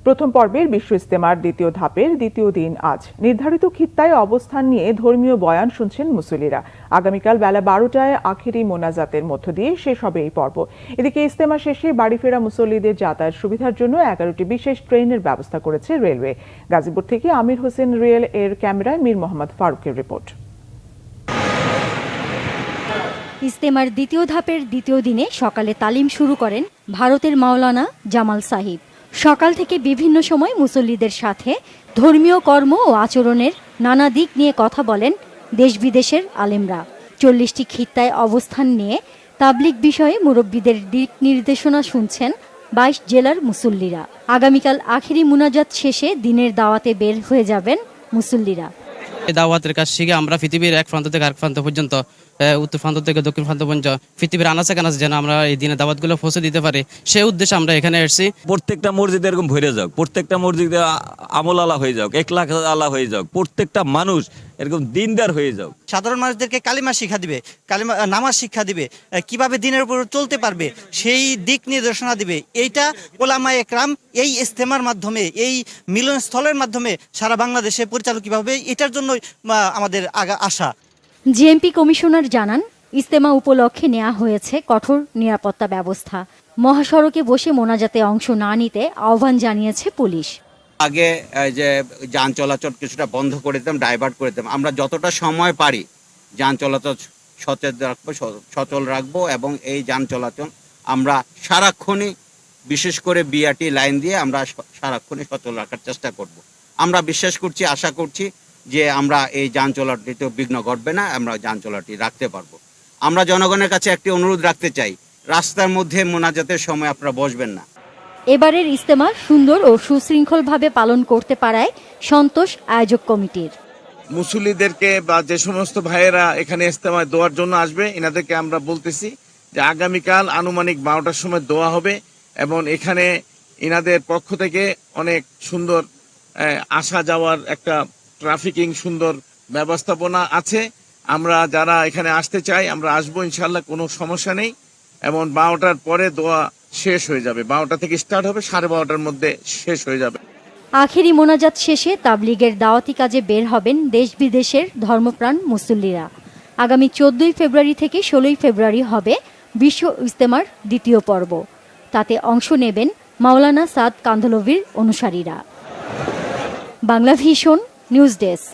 প্রথম পর্বের বিশ্ব ইজতেমার দ্বিতীয় ধাপের দ্বিতীয় দিন আজ। নির্ধারিত খিত্তায় অবস্থান নিয়ে ধর্মীয় বয়ান শুনছেন মুসল্লিরা। আগামীকাল বেলা 12টায় আখেরি মোনাজাতের মধ্য দিয়ে শেষ হবে এই পর্ব। এদিকে ইজতেমা শেষে বাড়ি ফেরা মুসল্লিদের যাতায়াত সুবিধার জন্য 11টি বিশেষ ট্রেনের ব্যবস্থা করেছে রেলওয়ে। গাজীপুর থেকে আমির হোসেন রিয়েল এর ক্যামেরায় মীর মোহাম্মদ ফারুকের রিপোর্ট। ইজতেমার দ্বিতীয় ধাপের দ্বিতীয় দিনে সকালে তালিম শুরু করেন ভারতের মাওলানা জামাল সাহিব। সকাল থেকে বিভিন্ন সময় মুসল্লিদের সাথে ধর্মীয় কর্ম ও আচরণের নানা দিক নিয়ে কথা বলেন দেশ বিদেশের আলেমরা। 40টি খিত্তায় অবস্থান নিয়ে তাবলিগ বিষয়ে মুরব্বীদের দিক নির্দেশনা শুনছেন 22 জেলার মুসল্লিরা। আগামীকাল আখেরি মুনাজাত শেষে দিনের দাওয়াতে বের হয়ে যাবেন মুসল্লিরা। এই দাওয়াতের কাজ শিখে আমরা পৃথিবীর এক প্রান্ত থেকে আরেক প্রান্ত পর্যন্ত, উত্তর প্রান্ত থেকে দক্ষিণ প্রান্ত পর্যন্ত পৃথিবীর আনাচে কানাচে যেন আমরা এই দিনে দাওয়াতগুলো পৌঁছে দিতে পারি, সেই উদ্দেশ্যে আমরা এখানে এসেছি। প্রত্যেকটা মসজিদ এরকম ভরে যাক, প্রত্যেকটা মসজিদে আমল আলা হয়ে যাক, 1 লাখ আলা হয়ে যাক, প্রত্যেকটা মানুষ এরকম দিনদার হয়ে যাক। সাধারণ মানুষদেরকে কালিমা শিক্ষা দিবে, কালিমা নামাজ শিক্ষা দিবে, কিভাবে দিনের উপর চলতে পারবে সেই দিক নির্দেশনা দিবে। এইটা ওলামায়ে একরাম এই ইজতেমার মাধ্যমে, এই মিলনস্থলের মাধ্যমে সারা বাংলাদেশে পরিচালক কিভাবে, এটার জন্য আমাদের আশা। জিএমপি কমিশনার জানান, ইজতেমা উপলক্ষে নেওয়া হয়েছে কঠোর নিরাপত্তা ব্যবস্থা। মহাসড়কে বসে মোনাজাতে অংশ না নিতে আহ্বান জানিয়েছে পুলিশ। আগে যে যান চলাচল কিছুটা বন্ধ করে দিতাম, ডাইভার্ট করে দিতাম। আমরা যতটা সময় পারি যান চলাচল সচল রাখবো এবং এই যান চলাচল আমরা সারাক্ষণই, বিশেষ করে বিআরটি লাইন দিয়ে আমরা সারাক্ষণই সচল রাখার চেষ্টা করব। আমরা বিশ্বাস করছি, আশা করছি যে আমরা এই যান চলাচলটিতে বিঘ্ন ঘটবে না, আমরা যান চলাচলটি রাখতে পারবো। আমরা জনগণের কাছে একটি অনুরোধ রাখতে চাই, রাস্তার মধ্যে মোনাজাতের সময় আপনারা বসবেন না। এবারের ইজতেমা সুন্দর ও সুশৃঙ্খলভাবে পালন করতে পারায় সন্তোষ আয়োজক কমিটির। মুসল্লিদেরকে বা যে সমস্ত ভাইয়েরা এখানে ইজতেমায় দোয়ার জন্য আসবে, এনাদেরকে আমরা বলতেছি যে আগামীকাল আনুমানিক 12টার সময় দোয়া হবে এবং এখানে এনাদের পক্ষ থেকে অনেক সুন্দর আসা যাওয়ার একটা ট্রাফিকিং সুন্দর ব্যবস্থাপনা আছে। আমরা যারা এখানে আসতে চাই আমরা আসবো ইনশাল্লাহ, কোনো সমস্যা নেই। এবং 12টার পরে দোয়া শেষ হয়ে যাবে, 12টা থেকে স্টার্ট হবে, 12:30টার মধ্যে শেষ হয়ে যাবে। আখেরি মোনাজাত শেষে তাবলিগের দাওয়াতি কাজে বের হবেন দেশ বিদেশের ধর্মপ্রাণ মুসল্লিরা। আগামী 14 ফেব্রুয়ারি থেকে 16 ফেব্রুয়ারি হবে বিশ্ব ইজতেমার দ্বিতীয় পর্ব। তাতে অংশ নেবেন মাওলানা সাদ কান্ধলভির অনুসারীরা। Bangla vision news desk.